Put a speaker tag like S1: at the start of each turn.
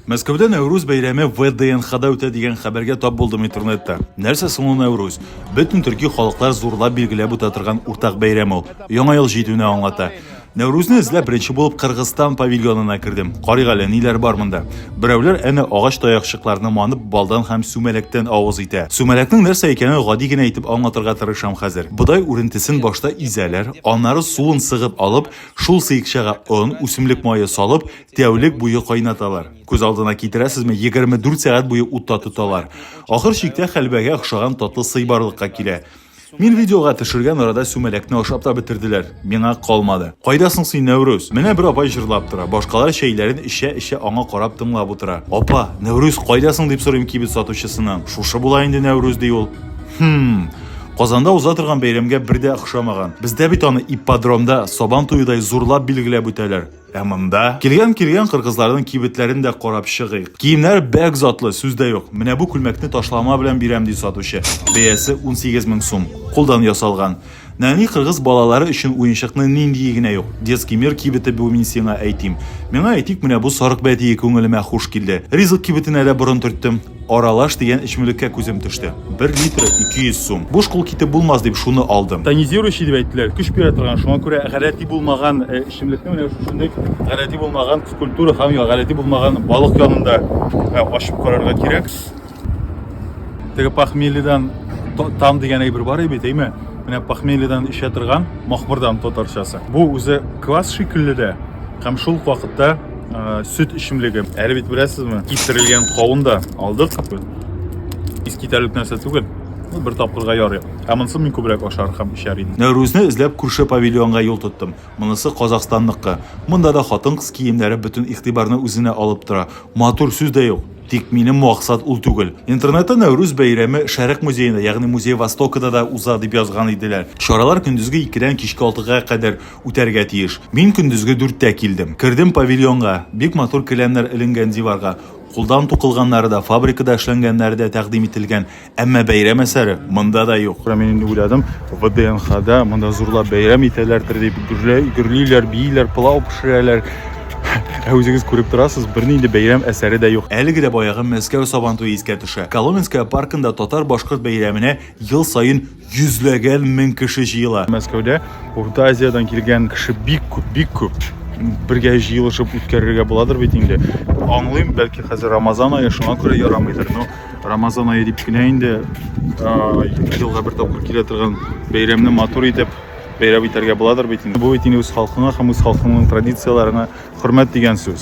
S1: Мәскәүдә Нәүрүз бәйрәме ВДНХ-да үтә дигән хәбәргә тап булдым интернетта. Нәрсә соң ул Нәүрүз? Бөтен төрки халыклар зурлап билгеләп үтә торган уртак бәйрәм ул. Яңа ел җитүне аңлата. Нәүрүзне эзләп беренче булып Кыргызстан павильонына кердем. Карыйк әле ниләр бар монда. Берәүләр әнә агач таякчыкларны манып балдан һәм сүмәләктән авыз итә. Сүмәләкнең нәрсә икәнен гади генә әйтеп аңлатырга тырышам хәзер. Бодай үрентесен башта изәләр, аннары суын сыгып алып, шул сыекчага он, үсемлек мае салып, тәүлек буе кайнаталар. Күз алдына китерәсезме, 24 сәгать буе утта тоталар. Ахыр чиктә хәлбәгә охшаган татлы сый барлыкка килә. Мин видеога төшергән арада сүмәләкне ашап та бетерделәр. Миңа калмады. Кайдасың син, Нәүрүз? Менә бер апай җырлап тора. Башкалар чәйләрен эчә-эчә аңа карап тыңлап утыра. Апа, Нәүрүз кайдасың дип сорыйм кибет сатучысыннан. Шушы була инде Нәүрүз ди ул. Казанда уза торган бәйрәмгә бер дә охшамаган. Бездә бит аны ипподромда сабан туйдай зурлап билгеләп үтәләр. Ә монда килгән кыргызларның кибетләрен дә карап чыгыйк. Киемнәр бәк затлы, сүз дә юк. Менә бу күлмәкне ташлама белән бирәм ди сатучы. Бәясе 18 мең сум. Кулдан ясалган. Нәни кыргыз балалары өчен уенчыкны нинди генә юк. Детский мир кибете бу мин сиңа әйтим. Миңа әйтик, менә бу сарык бәтие күңелемә хуш килде. Ризык кибетенә дә борын төрттем. Аралаш дигән эчмелеккә күзем төште. 1 литры 200 сум. Буш кул китеп булмас дип шуны алдым. Тонизирующий дип әйттеләр. Көч бирә торган, шуңа күрә гадәти булмаган эчмелекне менә шундый гадәти булмаган скульптура һәм гадәти булмаган балык янында ачып карарга кирәк. Теге похмельедан там дигән әйбер бар бит, әйме? Менә похмельедан ишә торган махбурдан татарчасы. Бу үзе квас шикелле дә. Һәм шул вакытта süt içimligi. Әле бит беләсезме? Киптерелгән кавын да алдык. Искитәрлек нәрсә түгел. Бер тапкырга ярый. Ә монысы мин күбрәк ашар һәм ишәр идем. Нәүрүзне эзләп күрше павильонга юл тоттым. Монысы Казакъстанныкы. Монда да хатын-кыз киемнәре бөтен игътибарны үзенә алып тора. Матур сүз дә юк. Тик минем максат ул түгел. Интернетта Нәүрүз бәйрәме Шәрык музеенда, ягъни Музей Востокада да уза дип язган иделәр. Чаралар көндезге 2-дән кичке 6-га кадәр үтәргә тиеш. Мин көндезге 4-тә килдем. Кердем павильонга. Бик матур келәмнәр эленгән диварга. Кулдан тукылганнары да, фабрикада эшләнгәннәре дә тәкъдим ителгән. Әмма бәйрәм әсәре монда да юк. Мин инде уйладым, ВДНХ-да монда зурлап бәйрәм итәләрдер дип, гөрлиләр, бийләр, пылау пешерәләр. Үзегез күреп торасыз, берни инде бәйрәм әсәре дә юк. Әлеге дә баягы Мәскәү Сабантуе искә төшә. Коломенская паркында татар-башкорт бәйрәменә ел саен йөзләгән мең кеше җыела. Мәскәүдә Урта Азиядан килгән кеше бик күп. Бергә җыелышып үткәрергә буладыр бит инде. Аңлыйм, бәлки хәзер Рамазан ае, шуңа күрә ярамыйдыр. Но Рамазан ае дип кенә инде елга бер тапкыр килә торган бәйрәмне матур итеп бәйрәм итәргә буладыр бит инде. Бу бит инде үз халкыңа һәм үз халкыңның традицияләренә хөрмәт дигән сүз.